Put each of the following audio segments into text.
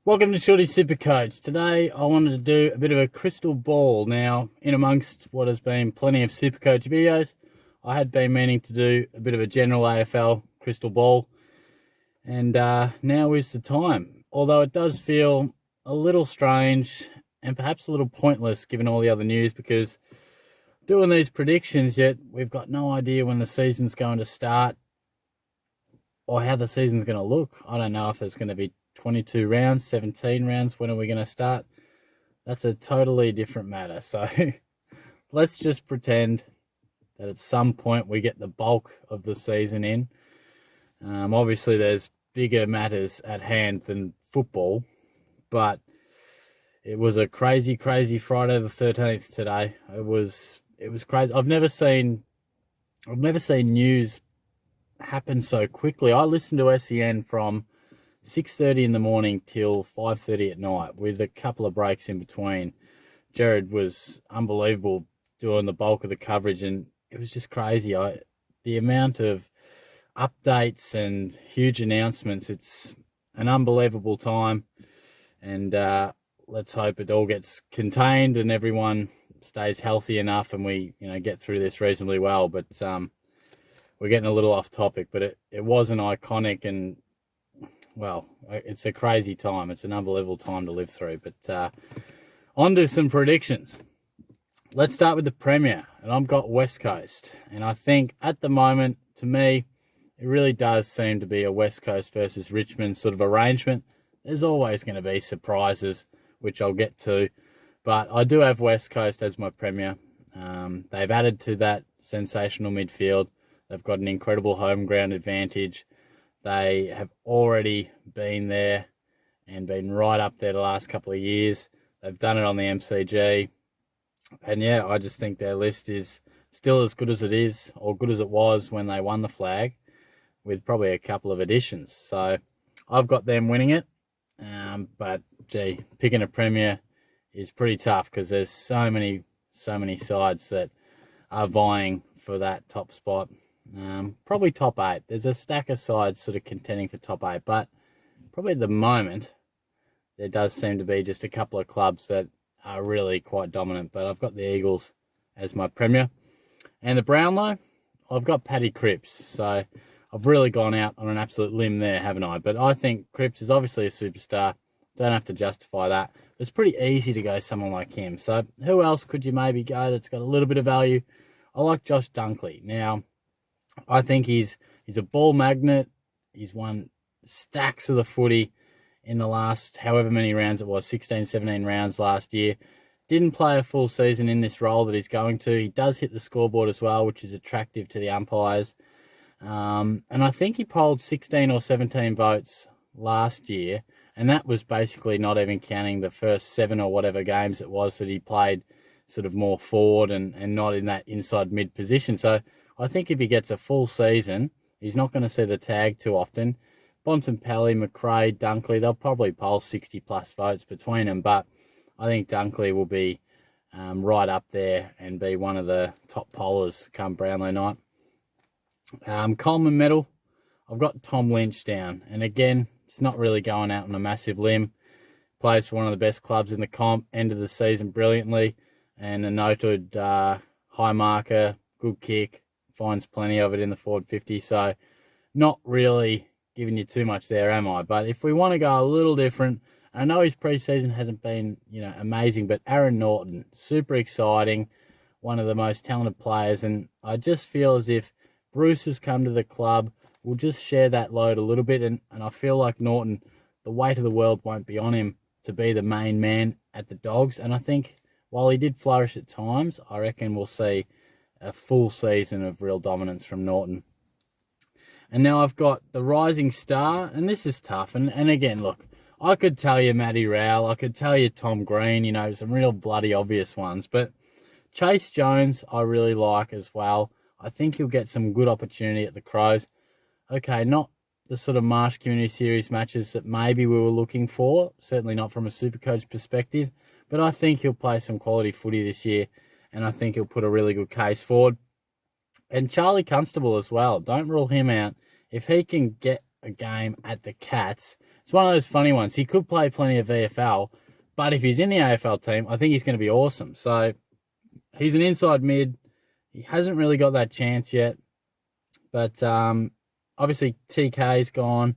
Welcome to Shorty SuperCoach. Today I wanted to do a bit of a crystal ball. Now, in amongst what has been plenty of SuperCoach videos, I had been meaning to do a bit of a general AFL crystal ball, and now is the time. Although it does feel a little strange and perhaps a little pointless given all the other news, because doing these predictions, yet we've got no idea when the season's going to start or how the season's going to look. I don't know if there's going to be 22 rounds, 17 rounds. When are we going to start? That's a totally different matter. So let's just pretend that at some point we get the bulk of the season in. Obviously, there's bigger matters at hand than football, but it was a crazy, crazy Friday the 13th today. It was crazy. I've never seen news happen so quickly. I listened to SEN from 6:30 in the morning till 5:30 at night, with a couple of breaks in between. Jared was unbelievable doing the bulk of the coverage, and it was just crazy. The amount of updates and huge announcements, it's an unbelievable time, and let's hope it all gets contained and everyone stays healthy enough and we get through this reasonably well. But we're getting a little off topic, but it was an iconic and, well, it's a crazy time. It's an unbelievable time to live through. But on to some predictions. Let's start with the Premier, and I've got West Coast. And I think at the moment, to me, it really does seem to be a West Coast versus Richmond sort of arrangement. There's always going to be surprises, which I'll get to. But I do have West Coast as my Premier. They've added to that sensational midfield. They've got an incredible home ground advantage. They have already been there and been right up there the last couple of years. They've done it on the MCG. And yeah, I just think their list is still as good as it is, or good as it was when they won the flag, with probably a couple of additions. So I've got them winning it. But gee, picking a Premier is pretty tough because there's so many sides that are vying for that top spot. Probably top 8. There's a stack of sides sort of contending for top 8, but probably at the moment there does seem to be just a couple of clubs that are really quite dominant. But I've got the Eagles as my Premier. And the Brownlow, I've got Paddy Cripps. So I've really gone out on an absolute limb there, haven't I? But I think Cripps is obviously a superstar. Don't have to justify that. It's pretty easy to go someone like him. So who else could you maybe go that's got a little bit of value? I like Josh Dunkley. Now, I think he's a ball magnet. He's won stacks of the footy in the last however many rounds it was, 16, 17 rounds last year. Didn't play a full season in this role that he's going to. He does hit the scoreboard as well, which is attractive to the umpires. And I think he polled 16 or 17 votes last year, and that was basically not even counting the first 7 or whatever games it was that he played sort of more forward and not in that inside mid position. So I think if he gets a full season, he's not going to see the tag too often. Bontempelli, McRae, Dunkley, they'll probably poll 60-plus votes between them, but I think Dunkley will be right up there and be one of the top pollers come Brownlow night. Coleman medal, I've got Tom Lynch down. And again, it's not really going out on a massive limb. Plays for one of the best clubs in the comp, ended the season brilliantly, and a noted high marker, good kick, finds plenty of it in the forward 50. So not really giving you too much there, am I? But if we want to go a little different, I know his preseason hasn't been, amazing, but Aaron Norton, super exciting, one of the most talented players. And I just feel as if Bruce has come to the club, we'll just share that load a little bit. And I feel like Norton, the weight of the world won't be on him to be the main man at the Dogs. And I think while he did flourish at times, I reckon we'll see a full season of real dominance from Norton. And now I've got the rising star, and this is tough. And again, look, I could tell you Matty Rowell, I could tell you Tom Green, some real bloody obvious ones. But Chase Jones, I really like as well. I think he'll get some good opportunity at the Crows. Okay, not the sort of Marsh Community Series matches that maybe we were looking for, certainly not from a SuperCoach perspective, but I think he'll play some quality footy this year, and I think he'll put a really good case forward. And Charlie Constable as well, don't rule him out. If he can get a game at the Cats it's one of those funny ones. He could play plenty of VFL, but if he's in the AFL team, I think he's going to be awesome. So he's an inside mid. He hasn't really got that chance yet. But obviously TK's gone.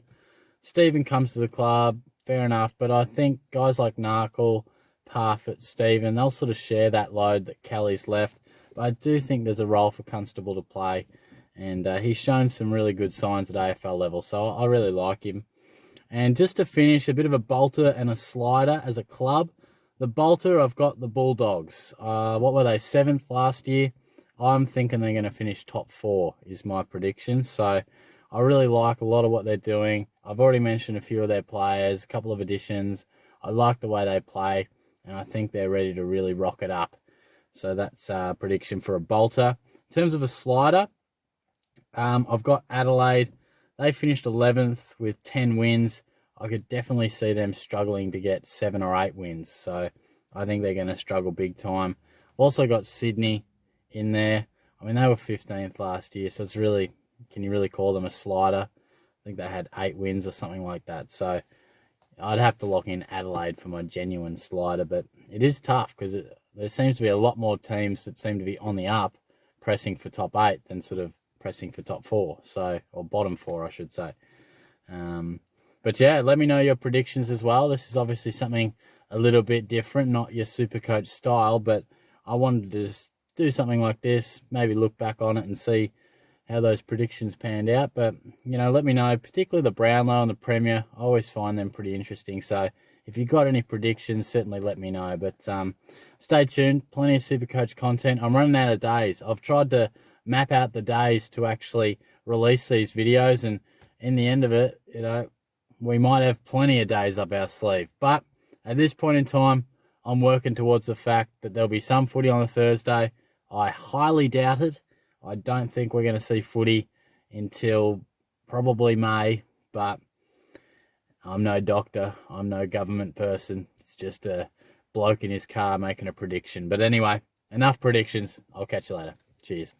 Stephen comes to the club. Fair enough. But I think guys like Narkle, Parfitt, Stephen, they'll sort of share that load that Kelly's left. But I do think there's a role for Constable to play. And he's shown some really good signs at AFL level. So I really like him. And just to finish, a bit of a bolter and a slider as a club. The bolter, I've got the Bulldogs. What were they, 7th last year? I'm thinking they're going to finish top 4 is my prediction. So I really like a lot of what they're doing. I've already mentioned a few of their players, a couple of additions. I like the way they play, and I think they're ready to really rock it up. So that's a prediction for a bolter. In terms of a slider, I've got Adelaide. They finished 11th with 10 wins. I could definitely see them struggling to get 7 or 8 wins. So I think they're going to struggle big time. I've also got Sydney in there. I mean, they were 15th last year, so it's really, can you really call them a slider? I think they had 8 wins or something like that. So I'd have to lock in Adelaide for my genuine slider, but it is tough because there seems to be a lot more teams that seem to be on the up, pressing for top 8 than sort of pressing for top 4, so, or bottom 4, I should say. But yeah, let me know your predictions as well. This is obviously something a little bit different, not your SuperCoach style, but I wanted to just do something like this, maybe look back on it and see how those predictions panned out. But, you know, let me know, particularly the Brownlow and the Premier. I always find them pretty interesting. So if you've got any predictions, certainly let me know. But stay tuned, plenty of SuperCoach content. I'm running out of days. I've tried to map out the days to actually release these videos, and in the end of it, you know, we might have plenty of days up our sleeve. But at this point in time, I'm working towards the fact that there'll be some footy on a Thursday. I highly doubt it. I don't think we're going to see footy until probably May, but I'm no doctor. I'm no government person. It's just a bloke in his car making a prediction. But anyway, enough predictions. I'll catch you later. Cheers.